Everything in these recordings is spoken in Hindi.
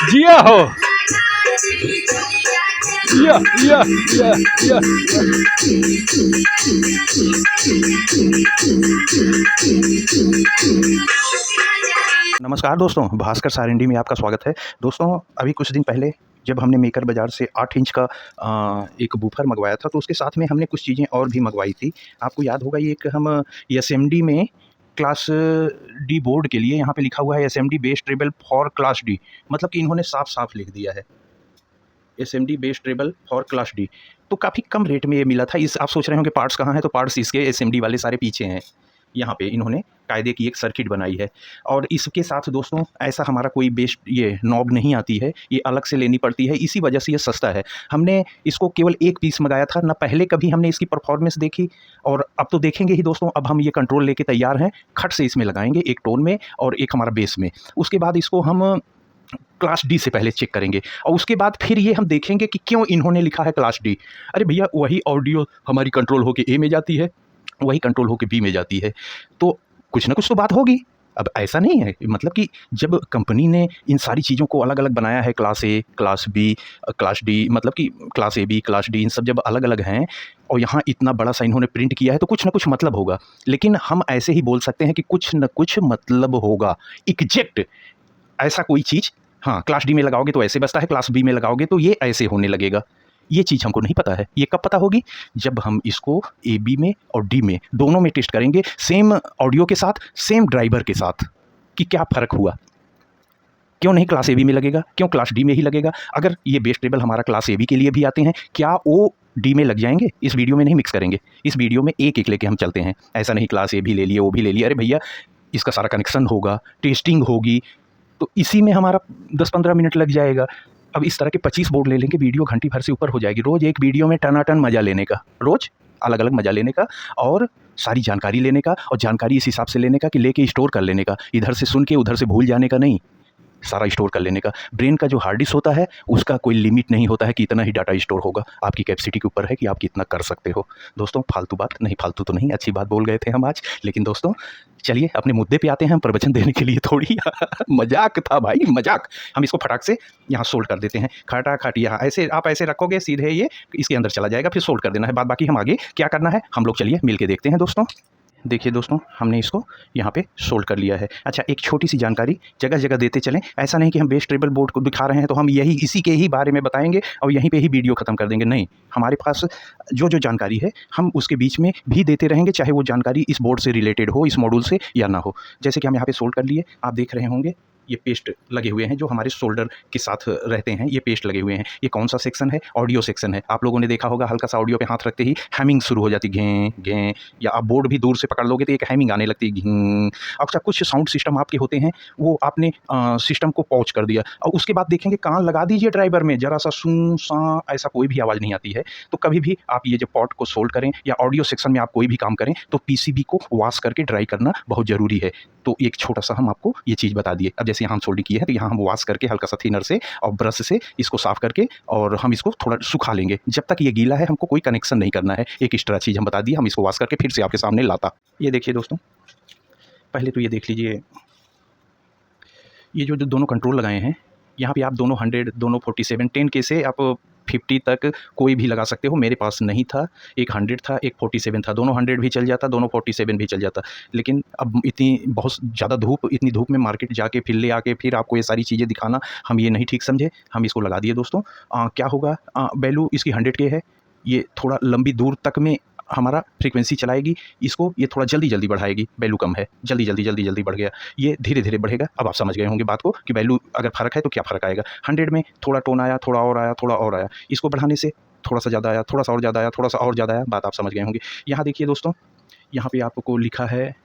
जिया हो या या या या नमस्कार दोस्तों, भास्कर सारंडी में आपका स्वागत है। दोस्तों, अभी कुछ दिन पहले जब हमने मेकर बाज़ार से 8 इंच का एक बूफर मंगवाया था, तो उसके साथ में हमने कुछ चीज़ें और भी मंगवाई थी। आपको याद होगा, ये एक हम एसएमडी में क्लास डी बोर्ड के लिए यहाँ पे लिखा हुआ है SMD bass treble for class D, मतलब कि इन्होंने साफ-साफ लिख दिया है SMD bass treble for class D. तो काफ़ी कम रेट में ये मिला था। इस आप सोच रहे होंगे पार्ट्स कहाँ हैं, तो पार्ट्स इसके एसएमडी वाले सारे पीछे हैं। यहाँ पे इन्होंने कायदे की एक सर्किट बनाई है और इसके साथ दोस्तों ऐसा हमारा कोई बेस ये नॉब नहीं आती है, ये अलग से लेनी पड़ती है। इसी वजह से ये सस्ता है। हमने इसको केवल एक पीस मंगाया था, ना पहले कभी हमने इसकी परफॉर्मेंस देखी और अब तो देखेंगे ही दोस्तों। अब हम ये कंट्रोल लेके तैयार हैं, खट से इसमें लगाएंगे, एक टोन में और एक हमारा बेस में। उसके बाद इसको हम क्लास डी से पहले चेक करेंगे और उसके बाद फिर ये हम देखेंगे कि क्यों इन्होंने लिखा है क्लास डी। अरे भैया, वही ऑडियो हमारी कंट्रोल होके ए में जाती है, वही कंट्रोल होके बी में जाती है, तो कुछ ना कुछ तो बात होगी। अब ऐसा नहीं है, मतलब कि जब कंपनी ने इन सारी चीज़ों को अलग अलग बनाया है, class A, class B, class D, मतलब कि class A B, class D, इन सब जब अलग अलग हैं और यहाँ इतना बड़ा सा इन्होंने प्रिंट किया है, तो कुछ ना कुछ मतलब होगा। लेकिन हम ऐसे ही बोल सकते हैं कि कुछ न कुछ मतलब होगा। एग्जैक्ट ऐसा कोई चीज़, हाँ, क्लास डी में लगाओगे तो ऐसे बजता है, क्लास बी में लगाओगे तो ये ऐसे होने लगेगा। ये चीज़ हमको नहीं पता है। ये कब पता होगी? जब हम इसको ए बी में और डी में दोनों में टेस्ट करेंगे, सेम ऑडियो के साथ, सेम ड्राइवर के साथ, कि क्या फ़र्क हुआ। क्यों नहीं क्लास ए बी में लगेगा, क्यों क्लास डी में ही लगेगा? अगर ये बेस टेबल हमारा क्लास ए बी के लिए भी आते हैं, क्या वो डी में लग जाएंगे? इस वीडियो में नहीं मिक्स करेंगे। इस वीडियो में एक एक लेके हम चलते हैं। ऐसा नहीं क्लास ए भी ले लिए, वो भी ले लिए। अरे भैया, इसका सारा कनेक्शन होगा, टेस्टिंग होगी, तो इसी में हमारा 10-15 मिनट लग जाएगा। अब इस तरह के 25 बोर्ड ले लेंगे, वीडियो घंटी भर से ऊपर हो जाएगी। रोज़ एक वीडियो में टनाटन मज़ा लेने का, रोज़ अलग अलग मज़ा लेने का और सारी जानकारी लेने का, और जानकारी इस हिसाब से लेने का कि लेके स्टोर कर लेने का, इधर से सुन के उधर से भूल जाने का नहीं, सारा स्टोर कर लेने का। ब्रेन का जो हार्ड डिस्क होता है, उसका कोई लिमिट नहीं होता है कि इतना ही डाटा स्टोर होगा। आपकी कैपेसिटी के ऊपर है कि आप कितना कर सकते हो। दोस्तों, फालतू बात नहीं, फालतू तो नहीं, अच्छी बात बोल गए थे हम आज। लेकिन दोस्तों, चलिए अपने मुद्दे पे आते हैं। हम प्रवचन देने के लिए थोड़ी मजाक था भाई, मजाक। हम इसको फटाक से यहाँ सोल्ड कर देते हैं, खटाखट। यहाँ ऐसे आप ऐसे रखोगे सीधे, ये इसके अंदर चला जाएगा, फिर सोल्ड कर देना है। बाद बाकी हम आगे क्या करना है, हम लोग चलिए मिल के देखते हैं दोस्तों। देखिए दोस्तों, हमने इसको यहाँ पे सोल्ड कर लिया है। अच्छा, एक छोटी सी जानकारी जगह जगह देते चलें। ऐसा नहीं कि हम बेस ट्रेबल बोर्ड को दिखा रहे हैं तो हम यही इसी के ही बारे में बताएंगे और यहीं पे ही वीडियो ख़त्म कर देंगे। नहीं, हमारे पास जो जो जानकारी है हम उसके बीच में भी देते रहेंगे, चाहे वो जानकारी इस बोर्ड से रिलेटेड हो, इस मॉड्यूल से या ना हो। जैसे कि हम यहाँ पे सोल्ड कर लिए, आप देख रहे होंगे ये पेस्ट लगे हुए हैं जो हमारे शोल्डर के साथ रहते हैं। ये पेस्ट लगे हुए हैं। ये कौन सा सेक्शन है? ऑडियो सेक्शन है। आप लोगों ने देखा होगा, हल्का सा ऑडियो पे हाथ रखते ही हैमिंग शुरू हो जाती, घें घें, या आप बोर्ड भी दूर से पकड़ लोगे तो एक हैमिंग आने लगती है, घिंग। अच्छा, कुछ साउंड सिस्टम आपके होते हैं, वो आपने सिस्टम को पॉज कर दिया और उसके बाद देखेंगे, कान लगा दीजिए ड्राइवर में, जरा सा सूं सा, ऐसा कोई भी आवाज़ नहीं आती है। तो कभी भी आप ये जो पॉट को सोल्ड करें या ऑडियो सेक्शन में आप कोई भी काम करें, तो पीसीबी को वॉश करके ड्राई करना बहुत ज़रूरी है। तो एक छोटा सा हम आपको ये चीज़ बता दिए। अब जैसे यहाँ हम सोल्डिंग किए हैं, तो यहाँ हम वॉश करके हल्का सा थिनर से और ब्रश से इसको साफ़ करके और हम इसको थोड़ा सुखा लेंगे। जब तक ये गीला है, हमको कोई कनेक्शन नहीं करना है। एक एक्स्ट्रा चीज़ हम बता दिए, हम इसको वॉश करके फिर से आपके सामने लाता। ये देखिए दोस्तों, पहले तो ये देख लीजिए, ये जो दोनों कंट्रोल लगाए हैं, यहाँ पे आप दोनों 100, दोनों 47, 10K से आप 50 तक कोई भी लगा सकते हो। मेरे पास नहीं था, एक 100 था, एक 47 था। दोनों 100 भी चल जाता, दोनों 47 भी चल जाता। लेकिन अब इतनी बहुत ज़्यादा धूप, इतनी धूप में मार्केट जाके फिर ले आके फिर आपको ये सारी चीज़ें दिखाना, हम ये नहीं ठीक समझे। हम इसको लगा दिए दोस्तों। क्या होगा, वैल्यू इसकी 100K है। ये थोड़ा लंबी दूर तक में हमारा फ्रीक्वेंसी चलाएगी, इसको ये थोड़ा जल्दी जल्दी बढ़ाएगी। वैल्यू कम है, जल्दी जल्दी जल्दी जल्दी बढ़ गया, ये धीरे धीरे बढ़ेगा। अब आप समझ गए होंगे बात को कि वैल्यू अगर फ़र्क है तो क्या फ़र्क आएगा। 100 में थोड़ा टोन आया, थोड़ा और आया, थोड़ा और आया, इसको बढ़ाने से थोड़ा सा ज़्यादा आया, थोड़ा सा और ज़्यादा आया, थोड़ा सा और ज़्यादा आया। बात आप समझ गए होंगे। यहाँ देखिए दोस्तों, यहाँ पे आपको लिखा है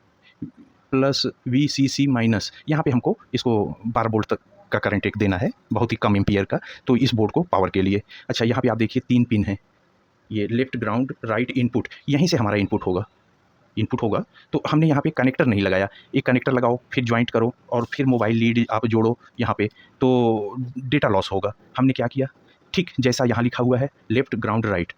प्लस VCC माइनस। यहाँ पे हमको इसको 12 वोल्ट तक का करंट एक देना है, बहुत ही कम एम्पियर का, तो इस बोर्ड को पावर के लिए। अच्छा, यहाँ पे आप देखिए 3 पिन हैं, ये लेफ्ट ग्राउंड, राइट इनपुट, यहीं से हमारा इनपुट होगा। तो हमने यहाँ पे कनेक्टर नहीं लगाया। एक कनेक्टर लगाओ, फिर ज्वाइंट करो और फिर मोबाइल लीड आप जोड़ो यहाँ पे, तो डेटा लॉस होगा। हमने क्या किया, ठीक जैसा यहाँ लिखा हुआ है लेफ्ट ग्राउंड राइट,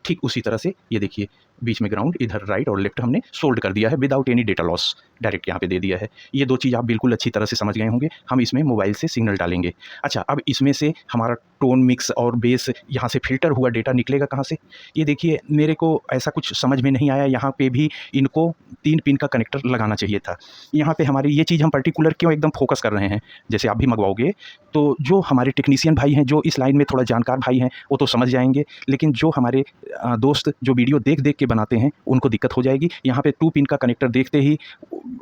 ठीक उसी तरह से ये देखिए बीच में ग्राउंड, इधर राइट और लेफ्ट हमने सोल्ड कर दिया है without any data loss, direct यहाँ पे दे दिया है। ये दो चीज़ आप बिल्कुल अच्छी तरह से समझ गए होंगे। हम इसमें मोबाइल से सिग्नल डालेंगे। अच्छा, अब इसमें से हमारा टोन मिक्स और बेस यहाँ से फ़िल्टर हुआ डेटा निकलेगा कहाँ से? ये देखिए, मेरे को ऐसा कुछ समझ में नहीं आया। यहाँ पे भी इनको 3 पिन का कनेक्टर लगाना चाहिए था। यहाँ पे हमारी ये चीज़ हम पर्टिकुलर क्यों एकदम फोकस कर रहे हैं, जैसे आप भी मंगवाओगे तो जो हमारे टेक्नीशियन भाई हैं, जो इस लाइन में थोड़ा जानकार भाई हैं, वो तो समझ जाएंगे, लेकिन जो हमारे दोस्त जो वीडियो देख देख के बनाते हैं उनको दिक्कत हो जाएगी। यहाँ पे 2 पिन का कनेक्टर देखते ही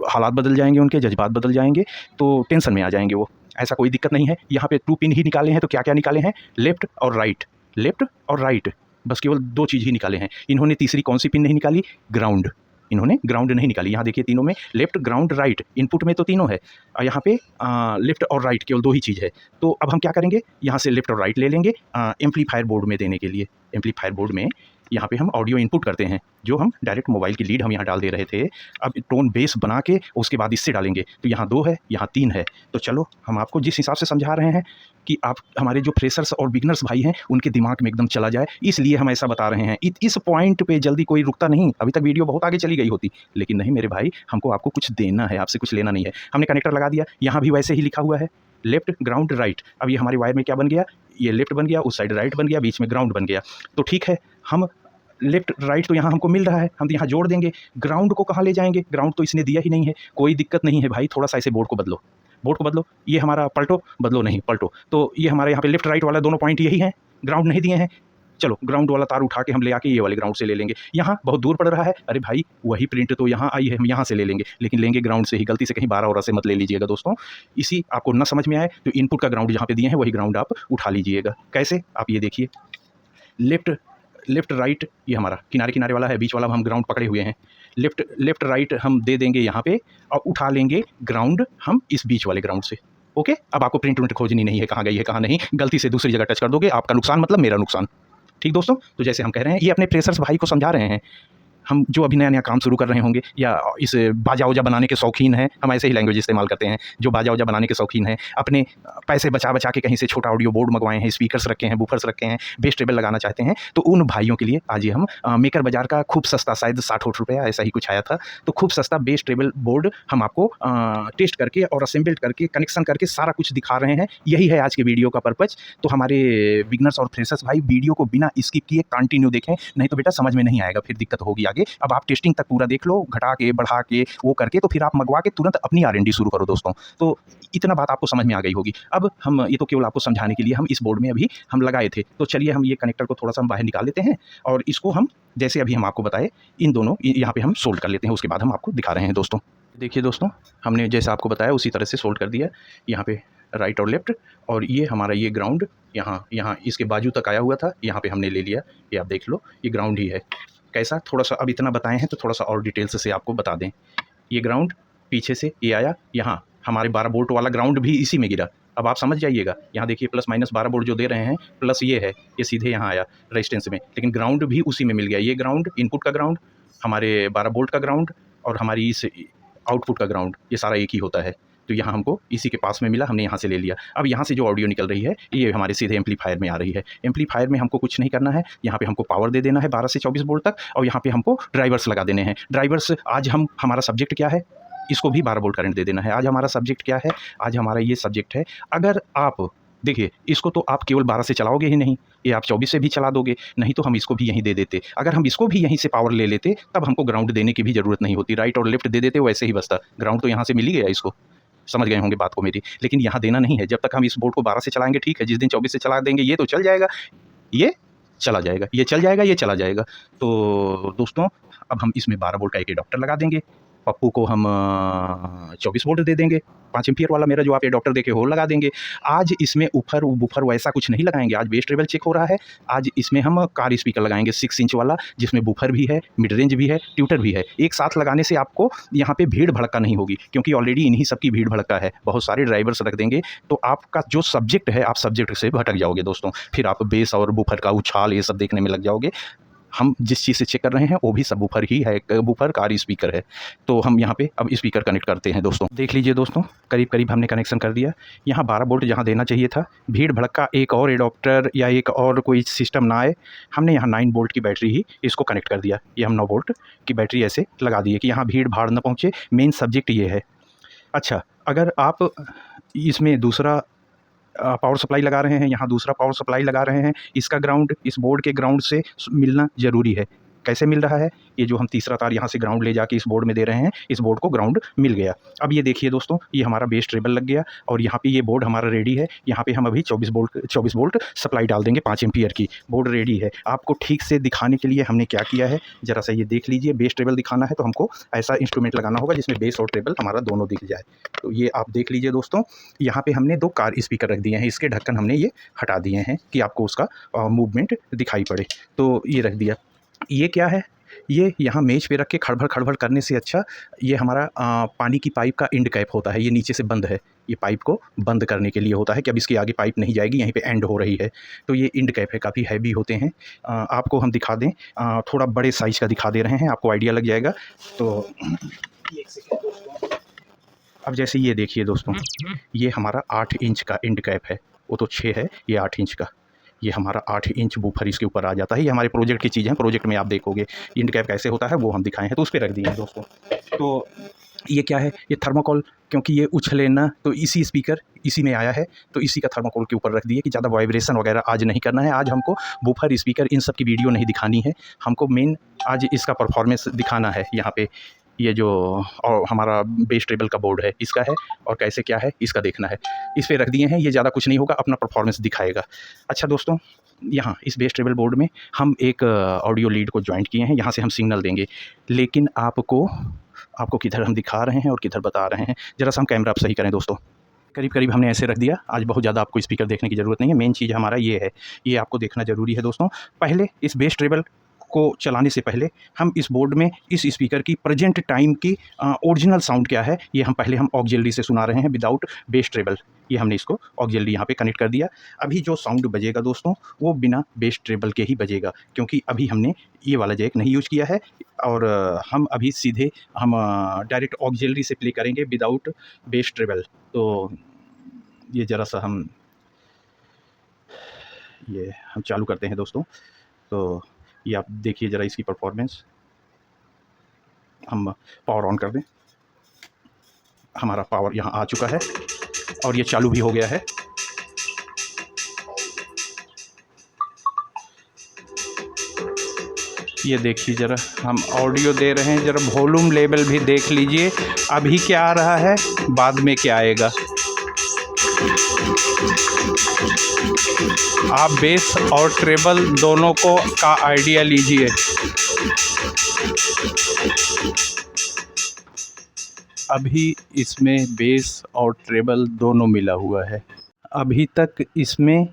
हालात बदल जाएंगे, उनके जज्बात बदल जाएंगे, तो टेंशन में आ जाएंगे वो। ऐसा कोई दिक्कत नहीं है। यहाँ पे 2 पिन ही निकाले हैं, तो क्या क्या निकाले हैं? लेफ्ट और राइट, लेफ्ट और राइट, बस केवल 2 चीज़ ही निकाले हैं। इन्होंने तीसरी कौन सी पिन नहीं निकाली? ग्राउंड। इन्होंने ग्राउंड नहीं निकाली। यहाँ देखिए, तीनों में लेफ्ट, ग्राउंड, राइट, इनपुट में तो तीनों है, यहाँ पे लेफ्ट और राइट केवल 2 ही चीज़ है। तो अब हम क्या करेंगे, यहाँ से लेफ्ट और राइट ले लेंगे एम्पलीफायर बोर्ड में देने के लिए। एम्पलीफायर बोर्ड में यहाँ पे हम ऑडियो इनपुट करते हैं, जो हम डायरेक्ट मोबाइल की लीड हम यहाँ डाल दे रहे थे। अब टोन बेस बना के उसके बाद इससे डालेंगे, तो यहाँ 2 है, यहाँ 3 है। तो चलो, हम आपको जिस हिसाब से समझा रहे हैं कि आप हमारे जो फ्रेशर्स और बिगनर्स भाई हैं उनके दिमाग में एकदम चला जाए, इसलिए हम ऐसा बता रहे हैं। इस पॉइंट पे जल्दी कोई रुकता नहीं। अभी तक वीडियो बहुत आगे चली गई होती, लेकिन नहीं मेरे भाई, हमको आपको कुछ देना है, आपसे कुछ लेना नहीं है। हमने कनेक्टर लगा दिया, यहाँ भी वैसे ही लिखा हुआ है लेफ्ट, ग्राउंड, राइट। अब ये हमारे वायर में क्या बन गया? ये लेफ्ट बन गया, उस साइड राइट बन गया, बीच में ग्राउंड बन गया। तो ठीक है, हम लेफ्ट राइट तो यहाँ हमको मिल रहा है, हम यहाँ जोड़ देंगे। ग्राउंड को कहाँ ले जाएंगे? ग्राउंड तो इसने दिया ही नहीं है। कोई दिक्कत नहीं है भाई, थोड़ा सा ऐसे बोर्ड को बदलो, बोर्ड को बदलो। ये हमारा पलटो, बदलो नहीं, पलटो। तो ये हमारे यहाँ पे लेफ्ट राइट वाला दोनों पॉइंट यही हैं, ग्राउंड नहीं दिए हैं। चलो, ग्राउंड वाला तार उठा के हम ले आके ये वाले ग्राउंड से ले लेंगे। यहाँ बहुत दूर पड़ रहा है, अरे भाई वही प्रिंट तो यहाँ आई है, हम यहाँ से ले लेंगे, लेकिन लेंगे ग्राउंड से ही। गलती से कहीं 12 और से मत ले लीजिएगा दोस्तों। इसी आपको ना समझ में आए तो इनपुट का ग्राउंड जहाँ पे दिए हैं वही ग्राउंड आप उठा लीजिएगा। कैसे? आप ये देखिए, लेफ्ट राइट ये हमारा किनारे किनारे वाला है, बीच वाला हम ग्राउंड पकड़े हुए हैं। लेफ्ट राइट हम दे देंगे यहाँ पे और उठा लेंगे ग्राउंड हम इस बीच वाले ग्राउंड से। ओके, अब आपको प्रिंट खोजनी नहीं है, कहाँ गई है कहाँ नहीं। गलती से दूसरी जगह टच कर दोगे, आपका नुकसान मतलब मेरा नुकसान। ठीक दोस्तों, तो जैसे हम कह रहे हैं, ये अपने फ्रेशर्स भाई को समझा रहे हैं। हम जो अभी नया नया काम शुरू कर रहे होंगे या इस बाजा वजा बनाने के शौकीन हैं, हम ऐसे ही लैंग्वेज इस्तेमाल करते हैं, जो बाजा वजा बनाने के शौकीन हैं, अपने पैसे बचा बचा के कहीं से छोटा ऑडियो बोर्ड मंगवाए हैं, स्पीकर्स रखे हैं, बूफर्स रखे हैं, बेस टेबल लगाना चाहते हैं, तो उन भाइयों के लिए आज ये हम मेकर बाजार का खूब सस्ता, शायद 60 रुपया ऐसा ही कुछ आया था, तो खूब सस्ता बेस टेबल बोर्ड हम आपको टेस्ट करके और असेंबल्ड करके कनेक्शन करके सारा कुछ दिखा रहे हैं। यही है आज के वीडियो का पर्पज़। तो हमारे बिगनर्स और फ्रेशर्स भाई वीडियो को बिना स्किप किए कंटिन्यू देखें, नहीं तो बेटा समझ में नहीं आएगा, फिर दिक्कत होगी आगे। अब आप टेस्टिंग तक पूरा देख लो, घटा के बढ़ा के वो करके, तो फिर आप मंगवा के तुरंत अपनी R&D शुरू करो दोस्तों। तो इतना बात आपको समझ में आ गई होगी। अब हम ये तो केवल आपको समझाने के लिए हम इस बोर्ड में अभी हम लगाए थे, तो चलिए हम ये कनेक्टर को थोड़ा सा हम बाहर निकाल लेते हैं और इसको हम जैसे अभी हम आपको बताए इन दोनों यहाँ पे हम सोल्ड कर लेते हैं, उसके बाद हम आपको दिखा रहे हैं दोस्तों। देखिए दोस्तों, हमने जैसा आपको बताया उसी तरह से सोल्ड कर दिया, यहाँ पे राइट और लेफ्ट, और ये हमारा ये ग्राउंड यहाँ इसके बाजू तक आया हुआ था, यहाँ पे हमने ले लिया। ये आप देख लो, ये ग्राउंड ही है। कैसा, थोड़ा सा अब इतना बताए हैं तो थोड़ा सा और डिटेल्स से आपको बता दें। ये ग्राउंड पीछे से ये आया, यहाँ हमारे 12 वोल्ट वाला ग्राउंड भी इसी में गिरा। अब आप समझ जाइएगा, यहाँ देखिए प्लस माइनस 12 वोल्ट जो दे रहे हैं, प्लस ये है, ये सीधे यहाँ आया रेजिस्टेंस में, लेकिन ग्राउंड भी उसी में मिल गया। ये ग्राउंड इनपुट का ग्राउंड, हमारे 12 वोल्ट का ग्राउंड और हमारी इस आउटपुट का ग्राउंड, ये सारा एक ही होता है। तो यहाँ हमको इसी के पास में मिला, हमने यहाँ से ले लिया। अब यहाँ से जो ऑडियो निकल रही है ये हमारे सीधे एम्पलीफायर में आ रही है। एम्पलीफायर में हमको कुछ नहीं करना है, यहाँ पे हमको पावर दे देना है 12 से 24 वोल्ट तक, और यहाँ पे हमको ड्राइवर्स लगा देने हैं। ड्राइवर्स आज हमारा सब्जेक्ट क्या है, इसको भी 12 वोल्ट करंट दे देना है। आज हमारा सब्जेक्ट क्या है, आज हमारा ये सब्जेक्ट है, अगर आप देखिए इसको तो आप केवल 12 से चलाओगे ही नहीं, ये आप 24 से भी चला दोगे, नहीं तो हम इसको भी यहीं दे देते। अगर हम इसको भी यहीं से पावर ले लेते तब हमको ग्राउंड देने की भी ज़रूरत नहीं होती, राइट और लेफ्ट दे देते, वैसे ही बसता। ग्राउंड तो यहाँ से मिल ही गया इसको, समझ गए होंगे बात को मेरी। लेकिन यहाँ देना नहीं है, जब तक हम इस बोर्ड को 12 से चलाएंगे ठीक है, जिस दिन 24 से चला देंगे ये तो चल जाएगा, ये चला जाएगा, ये चल जाएगा, ये चला जाएगा। तो दोस्तों अब हम इसमें 12 वोल्ट का एक एडाप्टर लगा देंगे, पप्पू को हम 24 वोल्ट दे देंगे, 5 एम्पियर वाला मेरा जो आप एडाप्टर देखे वो लगा देंगे। आज इसमें ऊपर बुफर वैसा कुछ नहीं लगाएंगे, आज बेस ट्रेबल चेक हो रहा है, आज इसमें हम कार स्पीकर लगाएंगे 6 इंच वाला, जिसमें बुफर भी है, मिड रेंज भी है, ट्यूटर भी है। एक साथ लगाने से आपको यहाँ पे भीड़ भड़का नहीं होगी, क्योंकि ऑलरेडी इन्हीं सबकी भीड़ भड़का है, बहुत सारे ड्राइवर्स रख देंगे, तो आपका जो सब्जेक्ट है आप सब्जेक्ट से भटक जाओगे दोस्तों, फिर आप बेस और बुफर का उछाल ये सब देखने में लग जाओगे। हम जिस चीज़ से चेक कर रहे हैं वो भी सबवूफर ही है, वूफर कार स्पीकर है। तो हम यहाँ पे अब स्पीकर कनेक्ट करते हैं दोस्तों। देख लीजिए दोस्तों, करीब करीब हमने कनेक्शन कर दिया। यहाँ 12 वोल्ट जहाँ देना चाहिए था, भीड़ भड़का एक और एडॉप्टर या एक और कोई सिस्टम ना आए, हमने यहाँ 9 वोल्ट की बैटरी ही इसको कनेक्ट कर दिया। ये हम 9 वोल्ट की बैटरी ऐसे लगा दी है कि यहाँ भीड़ भाड़ ना पहुँचे। मेन सब्जेक्ट ये है। अच्छा, अगर आप इसमें दूसरा पावर सप्लाई लगा रहे हैं, यहाँ दूसरा पावर सप्लाई लगा रहे हैं, इसका ग्राउंड इस बोर्ड के ग्राउंड से मिलना ज़रूरी है। कैसे मिल रहा है? ये जो हम तीसरा तार यहाँ से ग्राउंड ले जाके इस बोर्ड में दे रहे हैं, इस बोर्ड को ग्राउंड मिल गया। अब ये देखिए दोस्तों, ये हमारा बेस ट्रेबल लग गया और यहाँ पे ये बोर्ड हमारा रेडी है। यहाँ पे हम अभी 24 वोल्ट सप्लाई डाल देंगे 5 एम्पीयर की। बोर्ड रेडी है। आपको ठीक से दिखाने के लिए हमने क्या किया है, ज़रा सा ये देख लीजिए। बेस ट्रेबल दिखाना है तो हमको ऐसा इंस्ट्रूमेंट लगाना होगा जिसमें बेस और ट्रेबल हमारा दोनों दिख जाए। तो ये आप देख लीजिए दोस्तों, यहाँ पे हमने 2 कार स्पीकर रख दिए हैं। इसके ढक्कन हमने ये हटा दिए हैं कि आपको उसका मूवमेंट दिखाई पड़े। तो ये रख दिया। ये क्या है? ये यहाँ मेज पे रख के खड़बड़ करने से अच्छा ये हमारा पानी की पाइप का एंड कैप होता है। ये नीचे से बंद है, ये पाइप को बंद करने के लिए होता है कि अब इसके आगे पाइप नहीं जाएगी, यहीं पे एंड हो रही है। तो ये एंड कैप है, काफ़ी हैवी होते हैं। आपको हम दिखा दें, थोड़ा बड़े साइज़ का दिखा दे रहे हैं, आपको आइडिया लग जाएगा। तो एक सेकेंड दोस्तों, अब जैसे ये देखिए दोस्तों, ये हमारा 8 इंच का एंड कैप है। वो तो 6 है, ये 8 इंच का। ये हमारा 8 इंच वूफर इसके ऊपर आ जाता है। ये हमारे प्रोजेक्ट की चीज़ है, प्रोजेक्ट में आप देखोगे एंड कैप कैसे होता है वो हम दिखाए हैं, तो उस पर रख दिए हैं दोस्तों। तो ये क्या है? ये थर्मोकोल, क्योंकि ये उछले ना, तो इसी स्पीकर इसी में आया है, तो इसी का थर्मोकोल के ऊपर रख दिए कि ज़्यादा वाइब्रेशन वगैरह आज नहीं करना है। आज हमको वूफर स्पीकर इन सब की वीडियो नहीं दिखानी है, हमको मेन आज इसका परफॉर्मेंस दिखाना है। यहाँ पे ये जो और हमारा बेस ट्रेबल का बोर्ड है इसका है, और कैसे क्या है इसका देखना है। इस पे रख दिए हैं, ये ज़्यादा कुछ नहीं होगा, अपना परफॉर्मेंस दिखाएगा। अच्छा दोस्तों, यहाँ इस बेस ट्रेबल बोर्ड में हम एक ऑडियो लीड को ज्वाइंट किए हैं, यहाँ से हम सिग्नल देंगे। लेकिन आपको किधर हम दिखा रहे हैं और किधर बता रहे हैं, ज़रा सा हम कैमरा आप सही करें दोस्तों। करीब करीब हमने ऐसे रख दिया। आज बहुत ज़्यादा आपको स्पीकर देखने की ज़रूरत नहीं है, मेन चीज़ हमारा ये है, ये आपको देखना ज़रूरी है दोस्तों। पहले इस बेस ट्रेबल को चलाने से पहले हम इस बोर्ड में इस स्पीकर की प्रेजेंट टाइम की ओरिजिनल साउंड क्या है, ये हम ऑक्सिलरी से सुना रहे हैं विदाउट बेस ट्रेबल। ये हमने इसको ऑक्सिलरी यहाँ पे कनेक्ट कर दिया। अभी जो साउंड बजेगा दोस्तों वो बिना बेस ट्रेबल के ही बजेगा, क्योंकि अभी हमने ये वाला जैक नहीं यूज़ किया है, और हम अभी सीधे डायरेक्ट ऑक्सिलरी से प्ले करेंगे विदाउट बेस ट्रेबल। तो ये ज़रा सा हम चालू करते हैं दोस्तों। तो ये आप देखिए ज़रा इसकी परफॉर्मेंस। हम पावर ऑन कर दें, हमारा पावर यहाँ आ चुका है और ये चालू भी हो गया है। ये देखिए ज़रा, हम ऑडियो दे रहे हैं, ज़रा वॉल्यूम लेवल भी देख लीजिए। अभी क्या आ रहा है, बाद में क्या आएगा। आप बेस और ट्रेबल दोनों को का आइडिया लीजिए। अभी इसमें बेस और ट्रेबल दोनों मिला हुआ है। अभी तक इसमें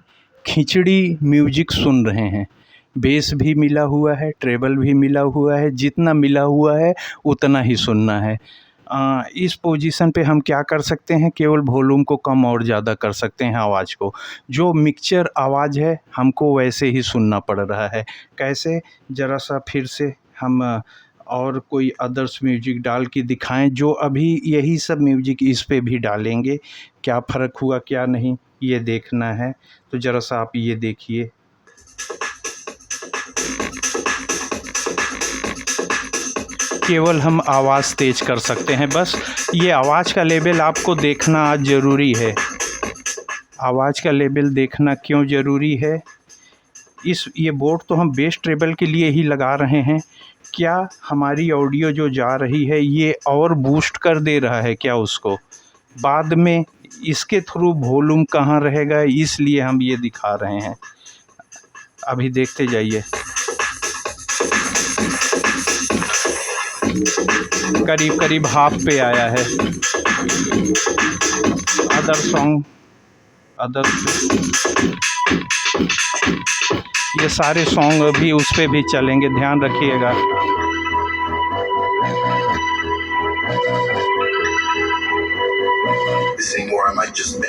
खिचड़ी म्यूजिक सुन रहे हैं। बेस भी मिला हुआ है, ट्रेबल भी मिला हुआ है। जितना मिला हुआ है उतना ही सुनना है। इस पोजीशन पे हम क्या कर सकते हैं, केवल वॉल्यूम को कम और ज़्यादा कर सकते हैं आवाज़ को। जो मिक्सचर आवाज़ है हमको वैसे ही सुनना पड़ रहा है। कैसे, ज़रा सा फिर से हम और कोई अदर्स म्यूजिक डाल के दिखाएं। जो अभी यही सब म्यूजिक इस पे भी डालेंगे, क्या फ़र्क हुआ क्या नहीं ये देखना है। तो ज़रा सा आप ये देखिए, केवल हम आवाज़ तेज़ कर सकते हैं बस। ये आवाज़ का लेवल आपको देखना आज ज़रूरी है। आवाज़ का लेवल देखना क्यों ज़रूरी है, ये बोर्ड तो हम बेस ट्रेबल के लिए ही लगा रहे हैं। क्या हमारी ऑडियो जो जा रही है ये और बूस्ट कर दे रहा है क्या उसको, बाद में इसके थ्रू वॉल्यूम कहाँ रहेगा, इसलिए हम ये दिखा रहे हैं। अभी देखते जाइए, करीब करीब हाफ पे आया है। ये सारे सॉन्ग भी उस पे भी चलेंगे, ध्यान रखिएगा। this anymore. I might just.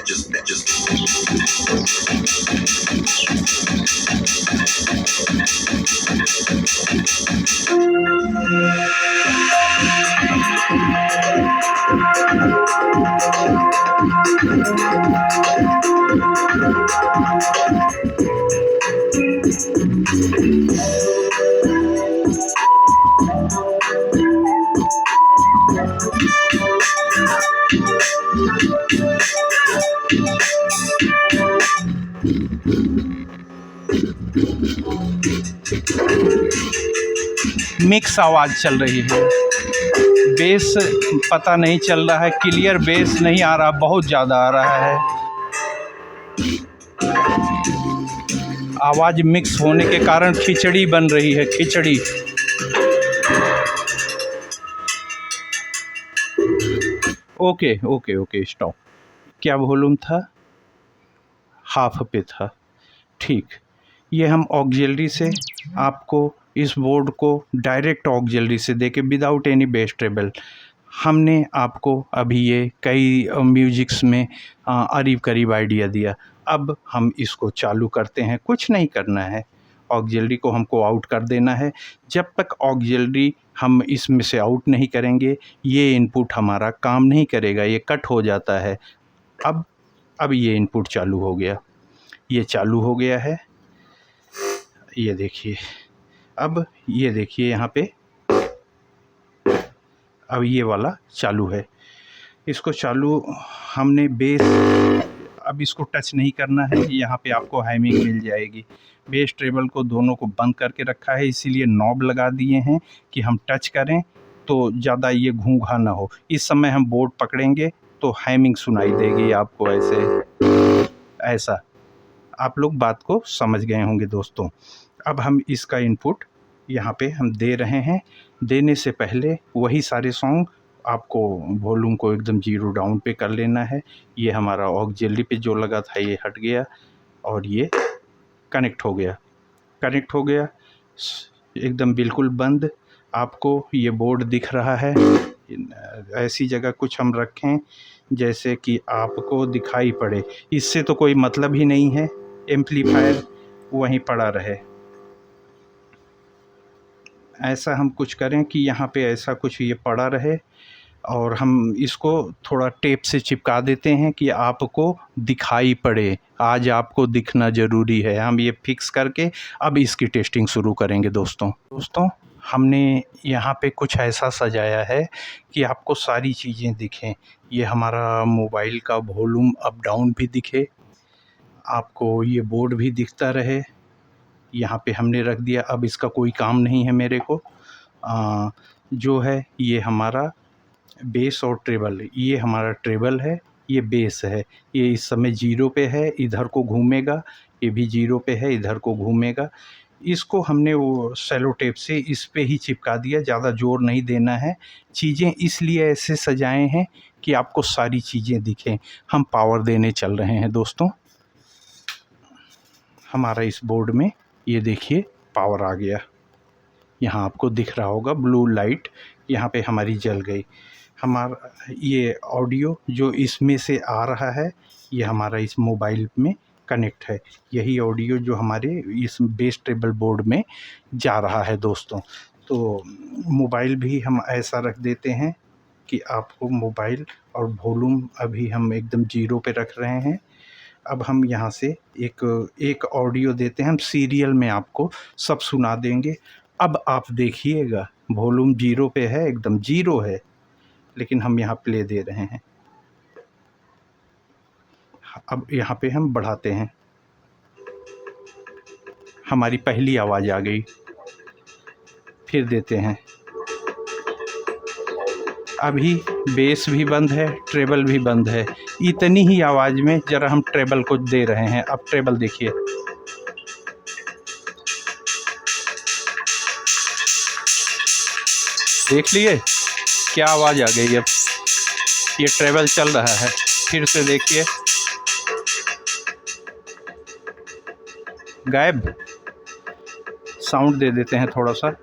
Mix आवाज़ चल रही है, बेस पता नहीं चल रहा है, क्लियर बेस नहीं आ रहा, बहुत ज़्यादा आ रहा है। आवाज़ मिक्स होने के कारण खिचड़ी बन रही है, khichdi. Okay okay okay stop. क्या वॉल्यूम था? हाफ पे था, ठीक। ये हम ऑक्सिलरी से आपको इस बोर्ड को डायरेक्ट ऑक्सिलरी से देके विदाउट एनी बेस ट्रेबल हमने आपको अभी ये कई म्यूजिक्स में करीब आइडिया दिया। अब हम इसको चालू करते हैं। कुछ नहीं करना है, ऑक्सिलरी को हमको आउट कर देना है। जब तक ऑक्सिलरी हम इसमें से आउट नहीं करेंगे ये इनपुट हमारा काम नहीं करेगा, ये कट हो जाता है। अब ये इनपुट चालू हो गया, ये चालू हो गया है। ये देखिए, अब ये देखिए यहाँ पे अब ये वाला चालू है। इसको चालू हमने बेस, अब इसको टच नहीं करना है। यहाँ पे आपको हैमिंग मिल जाएगी। बेस ट्रेबल को दोनों को बंद करके रखा है, इसीलिए नॉब लगा दिए हैं कि हम टच करें तो ज़्यादा ये घूंघा ना हो। इस समय हम बोर्ड पकड़ेंगे तो हैमिंग सुनाई देगी आपको, ऐसा। आप लोग बात को समझ गए होंगे दोस्तों। अब हम इसका इनपुट यहाँ पे हम दे रहे हैं। देने से पहले वही सारे सॉन्ग आपको वॉल्यूम को एकदम 0 डाउन पे कर लेना है। ये हमारा ऑक्सिलरी पे जो लगा था ये हट गया और ये कनेक्ट हो गया एकदम बिल्कुल बंद। आपको ये बोर्ड दिख रहा है, ऐसी जगह कुछ हम रखें जैसे कि आपको दिखाई पड़े। इससे तो कोई मतलब ही नहीं है, एम्पलीफायर वहीं पड़ा रहे। ऐसा हम कुछ करें कि यहाँ पे ऐसा कुछ ये पड़ा रहे और हम इसको थोड़ा टेप से चिपका देते हैं कि आपको दिखाई पड़े। आज आपको दिखना ज़रूरी है। हम ये फिक्स करके अब इसकी टेस्टिंग शुरू करेंगे दोस्तों। हमने यहाँ पे कुछ ऐसा सजाया है कि आपको सारी चीज़ें दिखें। ये हमारा मोबाइल का वॉल्यूम अप डाउन भी दिखे, आपको ये बोर्ड भी दिखता रहे। यहाँ पे हमने रख दिया। अब इसका कोई काम नहीं है मेरे को। जो है ये हमारा बेस और ट्रेबल, ये हमारा ट्रेबल है, ये बेस है। ये इस समय 0 पे है, इधर को घूमेगा। ये भी 0 पे है, इधर को घूमेगा। इसको हमने वो सेलो टेप से इस पे ही चिपका दिया, ज़्यादा जोर नहीं देना है। चीज़ें इसलिए ऐसे सजाए हैं कि आपको सारी चीज़ें दिखें। हम पावर देने चल रहे हैं दोस्तों। हमारा इस बोर्ड में ये देखिए पावर आ गया। यहाँ आपको दिख रहा होगा ब्लू लाइट यहाँ पे हमारी जल गई। हमारा ये ऑडियो जो इसमें से आ रहा है ये हमारा इस मोबाइल में कनेक्ट है। यही ऑडियो जो हमारे इस बेस ट्रेबल बोर्ड में जा रहा है दोस्तों। तो मोबाइल भी हम ऐसा रख देते हैं कि आपको मोबाइल और वॉल्यूम अभी हम एकदम 0 पे रख रहे हैं। अब हम यहाँ से एक ऑडियो देते हैं, हम सीरियल में आपको सब सुना देंगे। अब आप देखिएगा वॉल्यूम 0 पे है, एकदम 0 है, लेकिन हम यहाँ प्ले दे रहे हैं। अब यहाँ पे हम बढ़ाते हैं, हमारी पहली आवाज़ आ गई। फिर देते हैं, अभी बेस भी बंद है, ट्रेबल भी बंद है। इतनी ही आवाज़ में ज़रा हम ट्रेबल को दे रहे हैं। अब ट्रेबल देखिए, देख लिए क्या आवाज़ आ गई। अब ये ट्रेबल चल रहा है, फिर से देखिए गायब। साउंड दे देते हैं थोड़ा सा।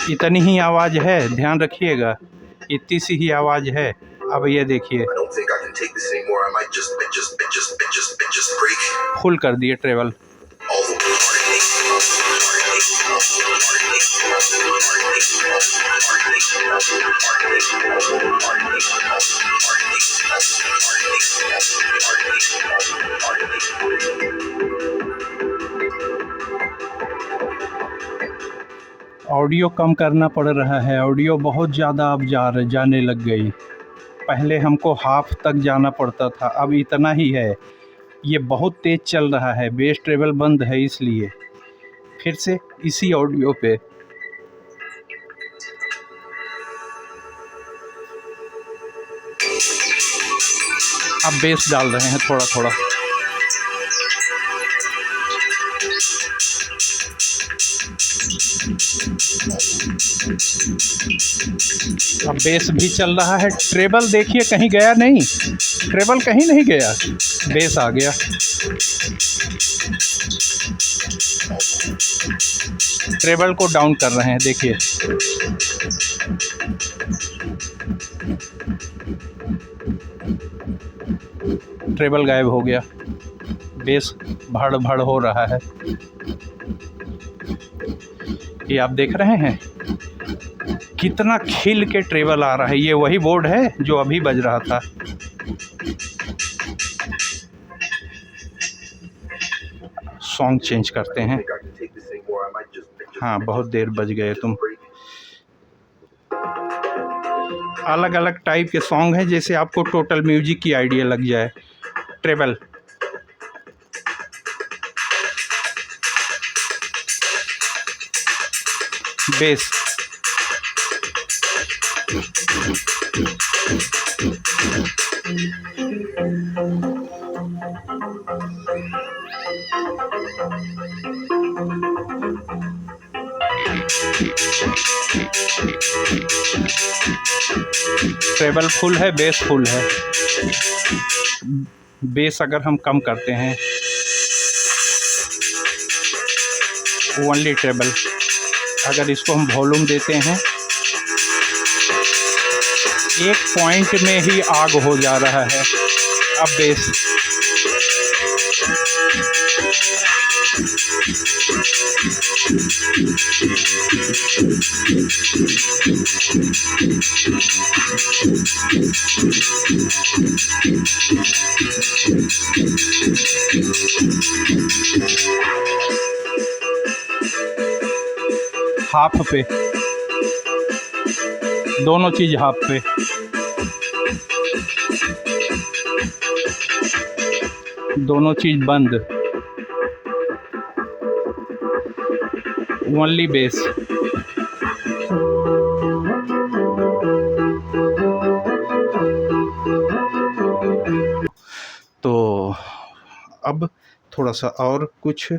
इतनी ही आवाज़ है, ध्यान रखिएगा, इतनी सी ही आवाज़ है। अब ये देखिए फुल कर दिए ट्रेवल। ऑडियो कम करना पड़ रहा है, ऑडियो बहुत ज़्यादा अब जाने लग गई। पहले हमको हाफ तक जाना पड़ता था, अब इतना ही है। ये बहुत तेज़ चल रहा है, बेस ट्रेवल बंद है इसलिए। फिर से इसी ऑडियो पे अब बेस डाल रहे हैं थोड़ा थोड़ा। अब बेस भी चल रहा है। ट्रेबल देखिए कहीं गया नहीं, ट्रेबल कहीं नहीं गया, बेस आ गया। ट्रेबल को डाउन कर रहे हैं, देखिए। ट्रेबल गायब हो गया, बेस भड़ भड़ हो रहा है। ये आप देख रहे हैं कितना खिल के ट्रेबल आ रहा है। ये वही बोर्ड है जो अभी बज रहा था। सॉन्ग चेंज करते हैं। हाँ, बहुत देर बज गए तुम। अलग अलग टाइप के सॉन्ग हैं, जैसे आपको टोटल म्यूजिक की आइडिया लग जाए। ट्रेबल, बेस, ट्रेबल फुल है, बेस फुल है। बेस अगर हम कम करते हैं, ओनली ट्रेबल, अगर इसको हम वॉल्यूम देते हैं, एक पॉइंट में ही आग हो जा रहा है। अब बेस, हाफ पे, दोनों चीज़ हाफ पे। दोनों चीज़ बंद, ओनली बेस। तो अब थोड़ा सा और कुछ,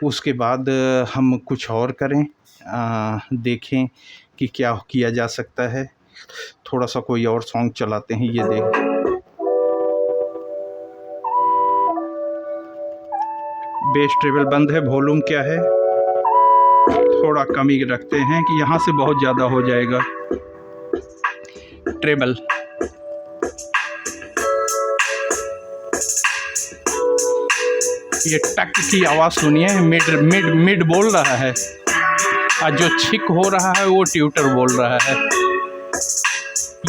उसके बाद हम कुछ और करें, देखें कि क्या किया जा सकता है। थोड़ा सा कोई और सॉन्ग चलाते हैं। ये देख, बेस ट्रेबल बंद है, वॉल्यूम क्या है थोड़ा कम ही रखते हैं कि यहाँ से बहुत ज़्यादा हो जाएगा। ट्रेबल, ये टक की आवाज़ सुनिए, मिड मिड मिड बोल रहा है, और जो छिक हो रहा है वो ट्यूटर बोल रहा है।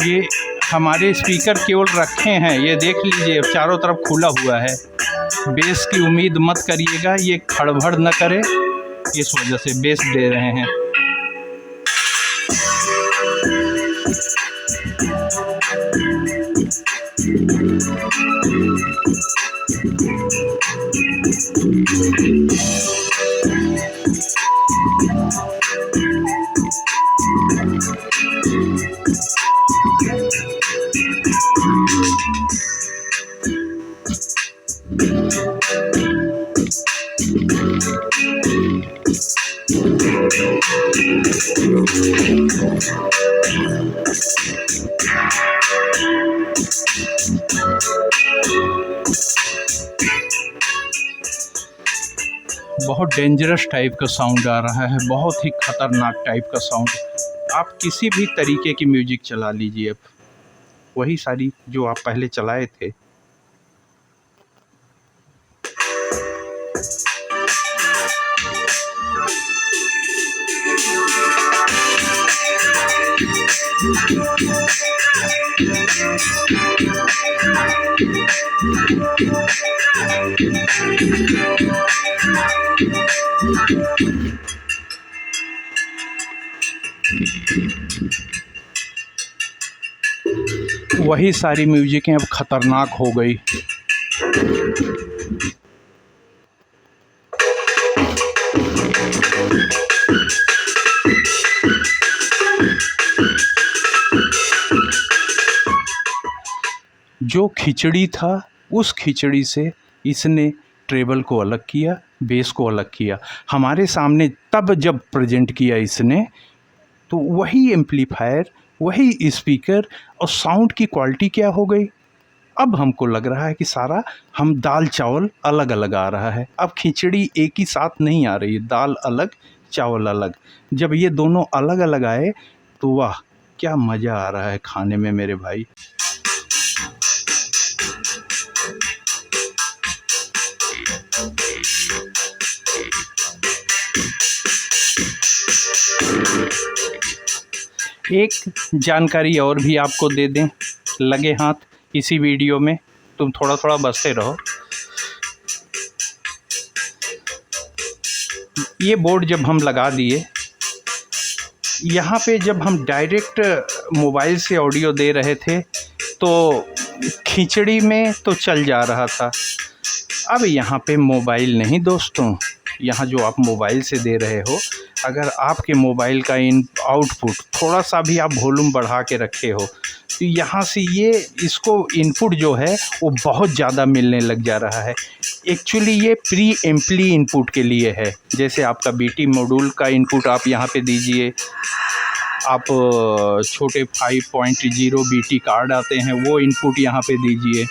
ये हमारे स्पीकर केवल रखे हैं, ये देख लीजिए चारों तरफ खुला हुआ है। बेस की उम्मीद मत करिएगा, ये खड़बड़ न करे, इस वजह से बेस दे रहे हैं। बहुत डेंजरस टाइप का साउंड आ रहा है, बहुत ही ख़तरनाक टाइप का साउंड। आप किसी भी तरीके की म्यूज़िक चला लीजिए, अब वही सारी जो आप पहले चलाए थे। वही सारी म्यूजिकें अब ख़तरनाक हो गई। जो खिचड़ी था उस खिचड़ी से इसने ट्रेबल को अलग किया, बेस को अलग किया। हमारे सामने तब जब प्रेजेंट किया इसने, तो वही एम्पलीफायर, वही स्पीकर और साउंड की क्वालिटी क्या हो गई। अब हमको लग रहा है कि सारा हम दाल चावल अलग अलग आ रहा है। अब खिचड़ी एक ही साथ नहीं आ रही है, दाल अलग चावल अलग। जब ये दोनों अलग अलग आए तो वाह क्या मज़ा आ रहा है खाने में मेरे भाई। एक जानकारी और भी आपको दे दें, लगे हाथ इसी वीडियो में, तुम थोड़ा थोड़ा बसते रहो। ये बोर्ड जब हम लगा दिए, यहाँ पे जब हम डायरेक्ट मोबाइल से ऑडियो दे रहे थे तो खिचड़ी में तो चल जा रहा था। अब यहाँ पे मोबाइल नहीं दोस्तों, यहाँ जो आप मोबाइल से दे रहे हो, अगर आपके मोबाइल का इन आउटपुट थोड़ा सा भी आप वॉल्यूम बढ़ा के रखे हो तो यहाँ से ये इसको इनपुट जो है वो बहुत ज़्यादा मिलने लग जा रहा है। एक्चुअली ये प्री एम्पली इनपुट के लिए है। जैसे आपका बीटी मॉड्यूल का इनपुट आप यहाँ पे दीजिए, आप छोटे 5.0 बीटी कार्ड आते हैं वो इनपुट यहाँ पे दीजिए,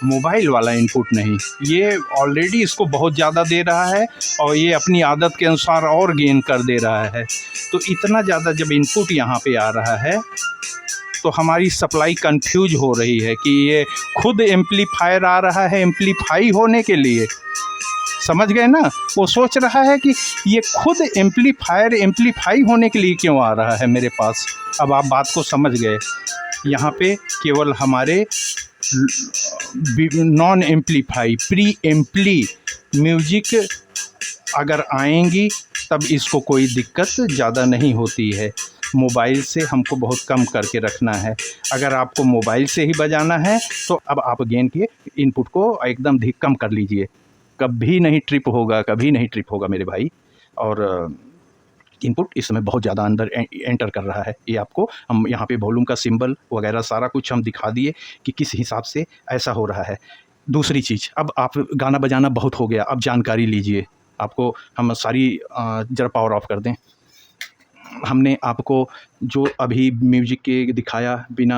मोबाइल वाला इनपुट नहीं। ये ऑलरेडी इसको बहुत ज़्यादा दे रहा है और ये अपनी आदत के अनुसार और गेन कर दे रहा है। तो इतना ज़्यादा जब इनपुट यहाँ पे आ रहा है तो हमारी सप्लाई कंफ्यूज हो रही है कि ये खुद एम्पलीफायर आ रहा है एम्पलीफाई होने के लिए, समझ गए ना। वो सोच रहा है कि ये खुद एम्पलीफायर एम्पलीफाई होने के लिए क्यों आ रहा है मेरे पास। अब आप बात को समझ गए। यहाँ पे केवल हमारे non amplify pre amply music अगर आएंगी तब इसको कोई दिक्कत ज़्यादा नहीं होती है। मोबाइल से हमको बहुत कम करके रखना है। अगर आपको मोबाइल से ही बजाना है तो अब आप गेन के इनपुट को एकदम कम कर लीजिए। कभी नहीं ट्रिप होगा, कभी नहीं ट्रिप होगा मेरे भाई। और इनपुट इस समय बहुत ज़्यादा अंदर एंटर कर रहा है। ये आपको हम यहाँ पे वॉल्यूम का सिंबल वगैरह सारा कुछ हम दिखा दिए कि किस हिसाब से ऐसा हो रहा है। दूसरी चीज़, अब आप गाना बजाना बहुत हो गया, अब जानकारी लीजिए। आपको हम सारी ज़रा पावर ऑफ कर दें। हमने आपको जो अभी म्यूजिक के दिखाया बिना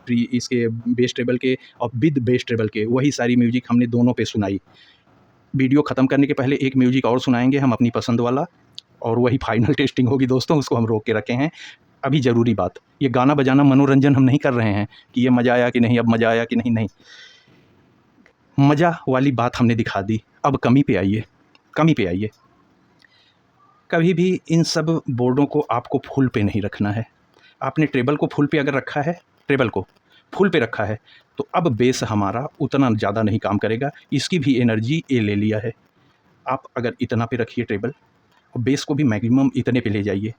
प्री इसके बेस ट्रेबल के और विद बेस ट्रेबल के, वही सारी म्यूजिक हमने दोनों पे सुनाई। वीडियो ख़त्म करने के पहले एक म्यूजिक और सुनाएंगे हम अपनी पसंद वाला, और वही फाइनल टेस्टिंग होगी दोस्तों, उसको हम रोक के रखे हैं। अभी ज़रूरी बात, ये गाना बजाना मनोरंजन हम नहीं कर रहे हैं कि ये मज़ा आया कि नहीं, अब मज़ा आया कि नहीं, नहीं। मज़ा वाली बात हमने दिखा दी। अब कमी पे आइए, कमी पे आइए। कभी भी इन सब बोर्डों को आपको फुल पे नहीं रखना है। आपने ट्रेबल को फुल पे अगर रखा है, ट्रेबल को फुल पे रखा है तो अब बेस हमारा उतना ज़्यादा नहीं काम करेगा, इसकी भी एनर्जी ये ले लिया है। आप अगर इतना पे रखिए ट्रेबल और बेस को भी मैक्सिमम इतने पे ले जाइए।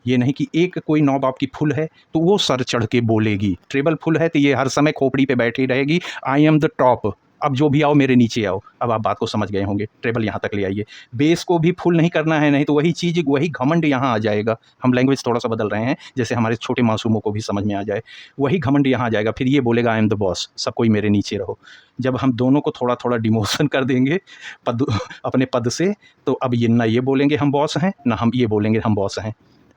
ये नहीं कि एक कोई नॉब आपकी फुल है तो वो सर चढ़ के बोलेगी, ट्रेबल फुल है तो ये हर समय खोपड़ी पे बैठी रहेगी, आई एम द टॉप, अब जो भी आओ मेरे नीचे आओ। अब आप बात को समझ गए होंगे। ट्रेबल यहाँ तक ले आइए। बेस को भी फुल नहीं करना है, नहीं तो वही चीज़ वही घमंड यहाँ आ जाएगा। हम लैंग्वेज थोड़ा सा बदल रहे हैं, जैसे हमारे छोटे मासूमों को भी समझ में आ जाए। वही घमंड यहाँ आ जाएगा, फिर ये बोलेगा आई एम द बॉस, सब कोई मेरे नीचे रहो। जब हम दोनों को थोड़ा थोड़ा डिमोशन कर देंगे अपने पद से, तो अब ये ना ये बोलेंगे हम बॉस हैं, ना हम ये बोलेंगे हम बॉस हैं।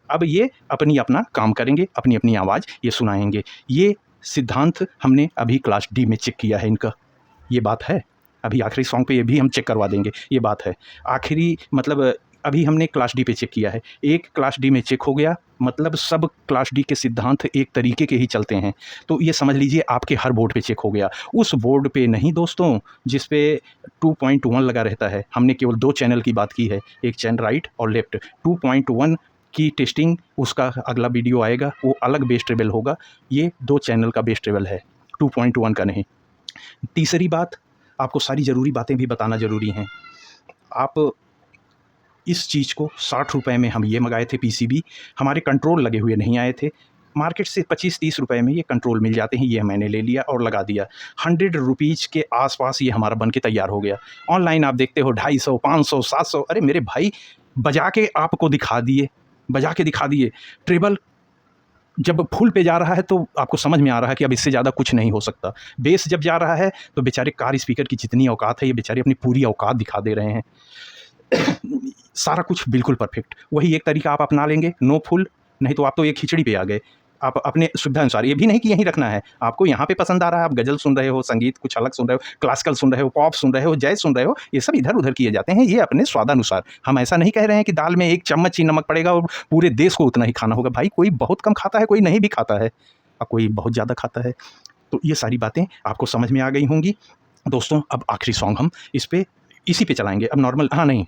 अब ये अपनी अपना काम करेंगे, अपनी अपनी आवाज़ ये सुनाएंगे। ये सिद्धांत हमने अभी क्लास डी में चेक किया है इनका, ये बात है। अभी आखिरी सॉन्ग पे ये भी हम चेक करवा देंगे, ये बात है। आखिरी मतलब अभी हमने क्लास डी पे चेक किया है, एक क्लास डी में चेक हो गया, मतलब सब क्लास डी के सिद्धांत एक तरीके के ही चलते हैं। तो ये समझ लीजिए आपके हर बोर्ड पे चेक हो गया। उस बोर्ड पे नहीं दोस्तों जिस पे 2.1 लगा रहता है, हमने केवल 2 चैनल की बात की है, एक चैनल राइट और लेफ्ट। 2.1 की टेस्टिंग, उसका अगला वीडियो आएगा, वो अलग बेस ट्रेबल होगा। ये 2 चैनल का बेस ट्रेबल है, 2.1 का नहीं। तीसरी बात, आपको सारी ज़रूरी बातें भी बताना ज़रूरी हैं। आप इस चीज़ को 60 रुपये में हम ये मंगाए थे पीसीबी, हमारे कंट्रोल लगे हुए नहीं आए थे। मार्केट से 25-30 रुपये में ये कंट्रोल मिल जाते हैं, ये मैंने ले लिया और लगा दिया। 100 रुपीज़ के आसपास ये हमारा बन के तैयार हो गया। ऑनलाइन आप देखते हो 250, 500, 700। अरे मेरे भाई, बजा के आपको दिखा दिए, बजा के दिखा दिए। ट्रेबल जब फुल पे जा रहा है तो आपको समझ में आ रहा है कि अब इससे ज़्यादा कुछ नहीं हो सकता। बेस जब जा रहा है तो बेचारे कार स्पीकर की जितनी औकात है, ये बेचारे अपनी पूरी औकात दिखा दे रहे हैं। सारा कुछ बिल्कुल परफेक्ट। वही एक तरीका आप अपना लेंगे, नो फुल, नहीं तो आप तो एक खिचड़ी पे आ गए। आप अपने सुविधा अनुसार, ये भी नहीं कि यहीं रखना है, आपको यहाँ पे पसंद आ रहा है, आप गज़ल सुन रहे हो, संगीत कुछ अलग सुन रहे हो, क्लासिकल सुन रहे हो, पॉप सुन रहे हो, जैज़ सुन रहे हो, ये सब इधर-उधर किए जाते हैं, ये अपने स्वादानुसार। हम ऐसा नहीं कह रहे हैं कि दाल में 1 चम्मच ही नमक पड़ेगा और पूरे देश को उतना ही खाना होगा। भाई, कोई बहुत कम खाता है, कोई नहीं भी खाता है, और कोई बहुत ज़्यादा खाता है। तो ये सारी बातें आपको समझ में आ गई होंगी। दोस्तों, अब आखिरी सॉन्ग हम इसी पे चलाएँगे। अब नॉर्मल नहीं,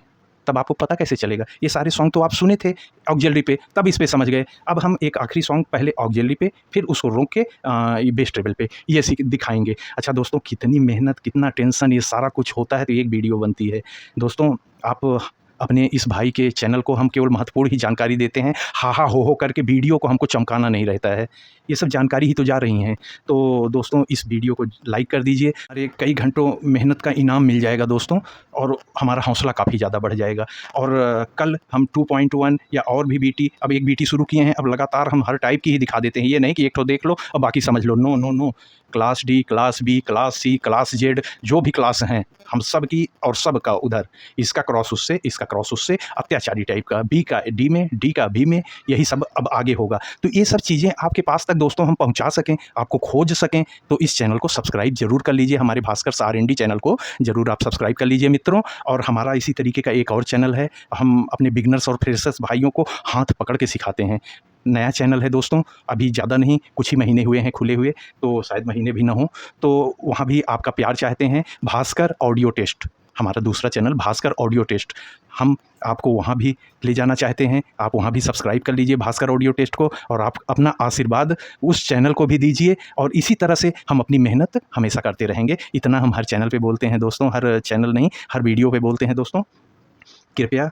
तब आपको पता कैसे चलेगा? ये सारे सॉन्ग तो आप सुने थे ऑक्सिलरी पे, तब इस पे समझ गए। अब हम एक आखिरी सॉन्ग पहले ऑक्सिलरी पे, फिर उसको रोक के ये बेस ट्रेबल पे ये दिखाएँगे। अच्छा दोस्तों, कितनी मेहनत, कितना टेंशन, ये सारा कुछ होता है तो एक वीडियो बनती है। दोस्तों, आप अपने इस भाई के चैनल को हम केवल महत्वपूर्ण ही जानकारी देते हैं, हा हो करके वीडियो को हमको चमकाना नहीं रहता है। ये सब जानकारी ही तो जा रही हैं। तो दोस्तों, इस वीडियो को लाइक कर दीजिए, अरे कई घंटों मेहनत का इनाम मिल जाएगा दोस्तों, और हमारा हौसला काफ़ी ज़्यादा बढ़ जाएगा। और कल हम 2.1 या और भी बीटी, अब एक बीटी शुरू किए हैं, अब लगातार हम हर टाइप की ही दिखा देते हैं। ये नहीं कि एक तो देख लो और बाकी समझ लो, no no no. Class D, class B, class C, class Z, जो भी क्लास हैं हम सब की, और सब का उधर, इसका क्रॉस उससे, इसका क्रॉस उससे, अत्याचारी टाइप का, बी का डी में, डी का बी में, यही सब अब आगे होगा। तो ये सब चीज़ें आपके पास तक दोस्तों हम पहुंचा सकें, आपको खोज सकें, तो इस चैनल को सब्सक्राइब जरूर कर लीजिए। हमारे भास्कर सार इंडी चैनल को जरूर आप सब्सक्राइब कर लीजिए मित्रों। और हमारा इसी तरीके का एक और चैनल है, हम अपने बिगनर्स और फ्रेशर्स भाइयों को हाथ पकड़ के सिखाते हैं। नया चैनल है दोस्तों, अभी ज़्यादा नहीं, कुछ ही महीने हुए हैं खुले हुए, तो शायद महीने भी ना हो, तो वहाँ भी आपका प्यार चाहते हैं। भास्कर ऑडियो टेस्ट हमारा दूसरा चैनल, भास्कर ऑडियो टेस्ट, हम आपको वहाँ भी ले जाना चाहते हैं। आप वहाँ भी सब्सक्राइब कर लीजिए भास्कर ऑडियो टेस्ट को, और आप अपना आशीर्वाद उस चैनल को भी दीजिए। और इसी तरह से हम अपनी मेहनत हमेशा करते रहेंगे। इतना हम हर चैनल पे बोलते हैं दोस्तों, हर चैनल नहीं, हर वीडियो पे बोलते हैं दोस्तों। कृपया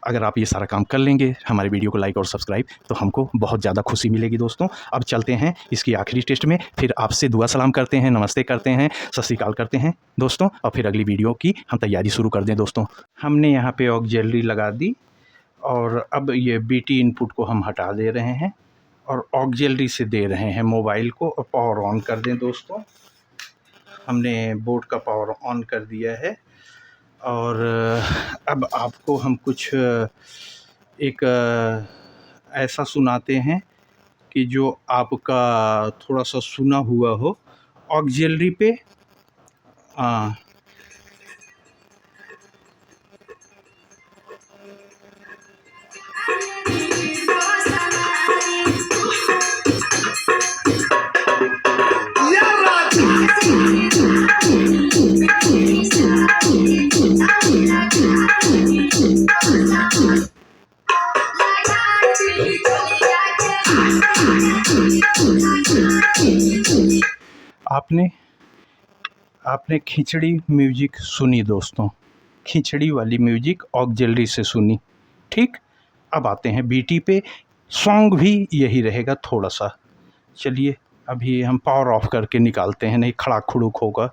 अगर आप ये सारा काम कर लेंगे, हमारे वीडियो को लाइक और सब्सक्राइब, तो हमको बहुत ज़्यादा खुशी मिलेगी दोस्तों। अब चलते हैं इसकी आखिरी टेस्ट में, फिर आपसे दुआ सलाम करते हैं, नमस्ते करते हैं, सत श्री अकाल करते हैं दोस्तों, और फिर अगली वीडियो की हम तैयारी शुरू कर दें दोस्तों। हमने यहाँ पे ऑक्सिलरी लगा दी, और अब ये बीटी इनपुट को हम हटा दे रहे हैं और ऑक्सिलरी से दे रहे हैं मोबाइल को, और पावर ऑन कर दें दोस्तों। हमने बोर्ड का पावर ऑन कर दिया है, और अब आपको हम कुछ एक ऐसा सुनाते हैं कि जो आपका थोड़ा सा सुना हुआ हो ऑक्सिलरी पे। आपने खिचड़ी म्यूजिक सुनी दोस्तों, खिचड़ी वाली म्यूजिक ऑक्सिलरी से सुनी, ठीक। अब आते हैं बीटी पे, सॉन्ग भी यही रहेगा थोड़ा सा। चलिए अभी हम पावर ऑफ करके निकालते हैं, नहीं खड़ा खुड़ुक होगा।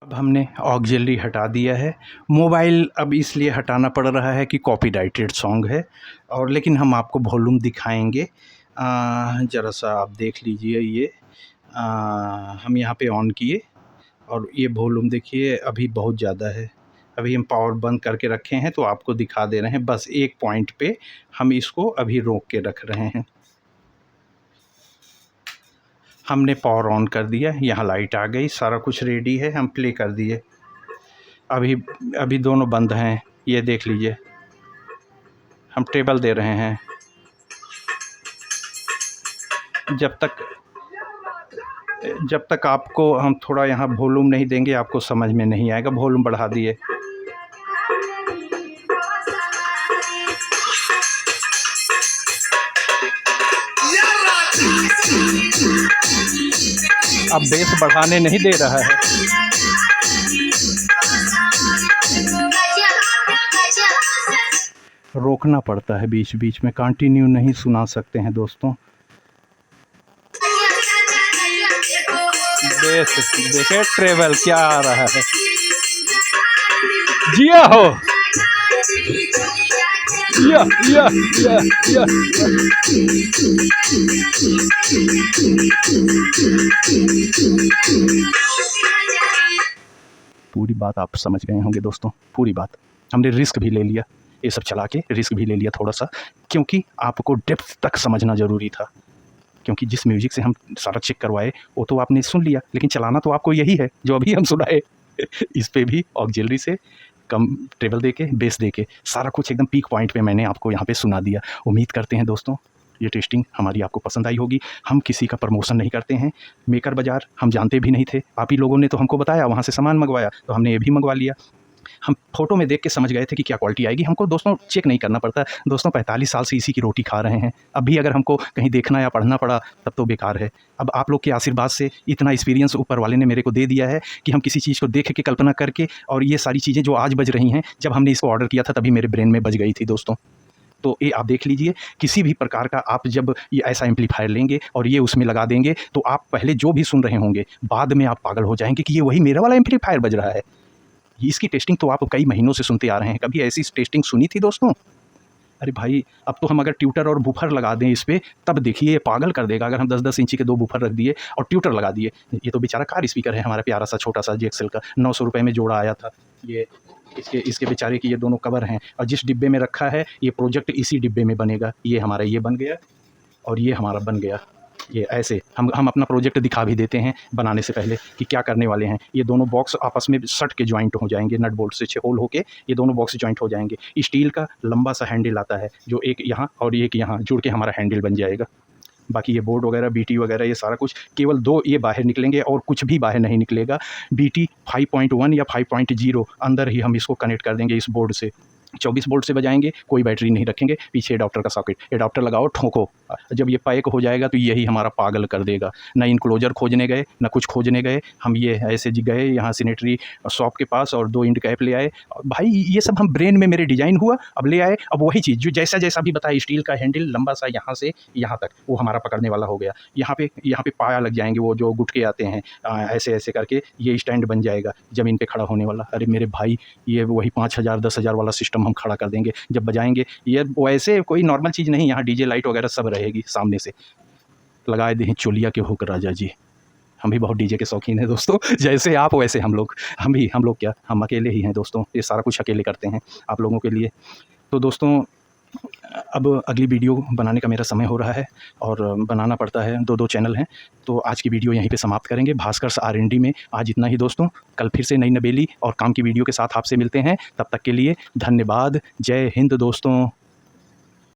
अब हमने ऑक्सिलरी हटा दिया है, मोबाइल अब इसलिए हटाना पड़ रहा है कि कॉपीराइटेड सॉन्ग है, और लेकिन हम आपको वॉल्यूम दिखाएंगे। ज़रा सा आप देख लीजिए, ये हम यहाँ पे ऑन किए, और ये वॉल्यूम देखिए अभी बहुत ज़्यादा है। अभी हम पावर बंद करके रखे हैं तो आपको दिखा दे रहे हैं, बस एक पॉइंट पे हम इसको अभी रोक के रख रहे हैं। हमने पावर ऑन कर दिया, यहाँ लाइट आ गई, सारा कुछ रेडी है, हम प्ले कर दिए। अभी दोनों बंद हैं, ये देख लीजिए, हम टेबल दे रहे हैं। जब तक आपको हम थोड़ा यहाँ वॉल्यूम नहीं देंगे आपको समझ में नहीं आएगा। वॉल्यूम बढ़ा दिए। अब बेस बढ़ाने नहीं दे रहा है। रोकना पड़ता है बीच बीच में, कंटिन्यू नहीं सुना सकते हैं दोस्तों। बेस देखे ट्रेवल क्या आ रहा है। जिया हो या या या या। पूरी बात आप समझ गए होंगे दोस्तों, पूरी बात। हमने रिस्क भी ले लिया, ये सब चला के रिस्क भी ले लिया थोड़ा सा, क्योंकि आपको डेप्थ तक समझना ज़रूरी था। क्योंकि जिस म्यूज़िक से हम सारा चेक करवाए वो तो आपने सुन लिया, लेकिन चलाना तो आपको यही है जो अभी हम सुनाए। इस पे भी ऑक्सिलरी से कम ट्रेबल देके, बेस देके, सारा कुछ एकदम पीक पॉइंट पे मैंने आपको यहाँ पे सुना दिया। उम्मीद करते हैं दोस्तों ये टेस्टिंग हमारी आपको पसंद आई होगी। हम किसी का प्रमोशन नहीं करते हैं। मेकर बाज़ार हम जानते भी नहीं थे, आप ही लोगों ने तो हमको बताया, वहाँ से सामान मंगवाया तो हमने ये भी मंगवा लिया। हम फ़ोटो में देख के समझ गए थे कि क्या क्वालिटी आएगी। हमको दोस्तों चेक नहीं करना पड़ता दोस्तों, 45 साल से इसी की रोटी खा रहे हैं। अब भी अगर हमको कहीं देखना या पढ़ना पड़ा तब तो बेकार है। अब आप लोग के आशीर्वाद से इतना एक्सपीरियंस ऊपर वाले ने मेरे को दे दिया है कि हम किसी चीज़ को देख के कल्पना करके, और ये सारी चीज़ें जो आज बज रही हैं, जब हमने इसको ऑर्डर किया था तभी मेरे ब्रेन में बज गई थी दोस्तों। तो ये आप देख लीजिए, किसी भी प्रकार का आप जब ये ऐसा एम्पलीफायर लेंगे और ये उसमें लगा देंगे तो आप पहले जो भी सुन रहे होंगे बाद में आप पागल हो जाएंगे कि ये वही मेरा वाला एम्पलीफायर बज रहा है। इसकी टेस्टिंग तो आप कई महीनों से सुनते आ रहे हैं, कभी ऐसी टेस्टिंग सुनी थी दोस्तों? अरे भाई, अब तो हम अगर ट्यूटर और बूफर लगा दें इस पर, तब देखिए ये पागल कर देगा। अगर हम 10-10 इंची के 2 बूफर रख दिए और ट्यूटर लगा दिए, ये तो बेचारा कार स्पीकर है हमारा प्यारा सा छोटा सा जेक्सेल का, 900 रुपये में जोड़ा आया था। ये इसके बेचारे की ये दोनों कवर हैं, और जिस डिब्बे में रखा है ये प्रोजेक्ट इसी डिब्बे में बनेगा। ये हमारा ये बन गया और ये हमारा बन गया। ये ऐसे हम अपना प्रोजेक्ट दिखा भी देते हैं बनाने से पहले कि क्या करने वाले हैं। ये दोनों बॉक्स आपस में सट के जॉइंट हो जाएंगे, नट बोल्ट से 6 होल होके ये दोनों बॉक्स जॉइंट हो जाएंगे। स्टील का लंबा सा हैंडल आता है जो एक यहाँ और एक यहाँ जुड़ के हमारा हैंडल बन जाएगा। बाकी ये बोर्ड वगैरह, बीटी वगैरह, ये सारा कुछ केवल 2 ये बाहर निकलेंगे और कुछ भी बाहर नहीं निकलेगा। बीटी 5.1 या 5.0 अंदर ही हम इसको कनेक्ट कर देंगे इस बोर्ड से। 24 वोल्ट से बजाएंगे, कोई बैटरी नहीं रखेंगे, पीछे एडाप्टर का सॉकेट, एडाप्टर लगाओ, ठोको। जब ये पैक हो जाएगा तो यही हमारा पागल कर देगा। ना इनक्लोजर खोजने गए, ना कुछ खोजने गए, हम ये ऐसे गए यहाँ सिनेटरी शॉप के पास और 2 इंट कैप ले आए। भाई ये सब हम ब्रेन में मेरे डिज़ाइन हुआ, अब ले आए। अब वही चीज़ जो जैसा जैसा भी बताया, स्टील का हैंडल लंबा सा यहाँ से यहाँ तक, वो हमारा पकड़ने वाला हो गया। यहाँ पे पाया लग जाएंगे, वो जो गुटके आते हैं, ऐसे ऐसे करके ये स्टैंड बन जाएगा ज़मीन पे खड़ा होने वाला। अरे मेरे भाई, ये वही 5000-10,000 वाला सिस्टम हम खड़ा कर देंगे जब बजाएंगे। ये वैसे कोई नॉर्मल चीज़ नहीं, यहाँ डीजे लाइट वगैरह सब रहेगी सामने से। लगाए दें चोलिया के हुक राजा जी। हम भी बहुत डीजे के शौकीन हैं दोस्तों, जैसे आप वैसे हम लोग। हम लोग क्या, हम अकेले ही हैं दोस्तों, ये सारा कुछ अकेले करते हैं आप लोगों के लिए। तो दोस्तों अब अगली वीडियो बनाने का मेरा समय हो रहा है और बनाना पड़ता है, 2-2 चैनल हैं। तो आज की वीडियो यहीं पे समाप्त करेंगे। भास्कर R&D में आज इतना ही दोस्तों। कल फिर से नई नवेली और काम की वीडियो के साथ आपसे मिलते हैं। तब तक के लिए धन्यवाद। जय हिंद दोस्तों।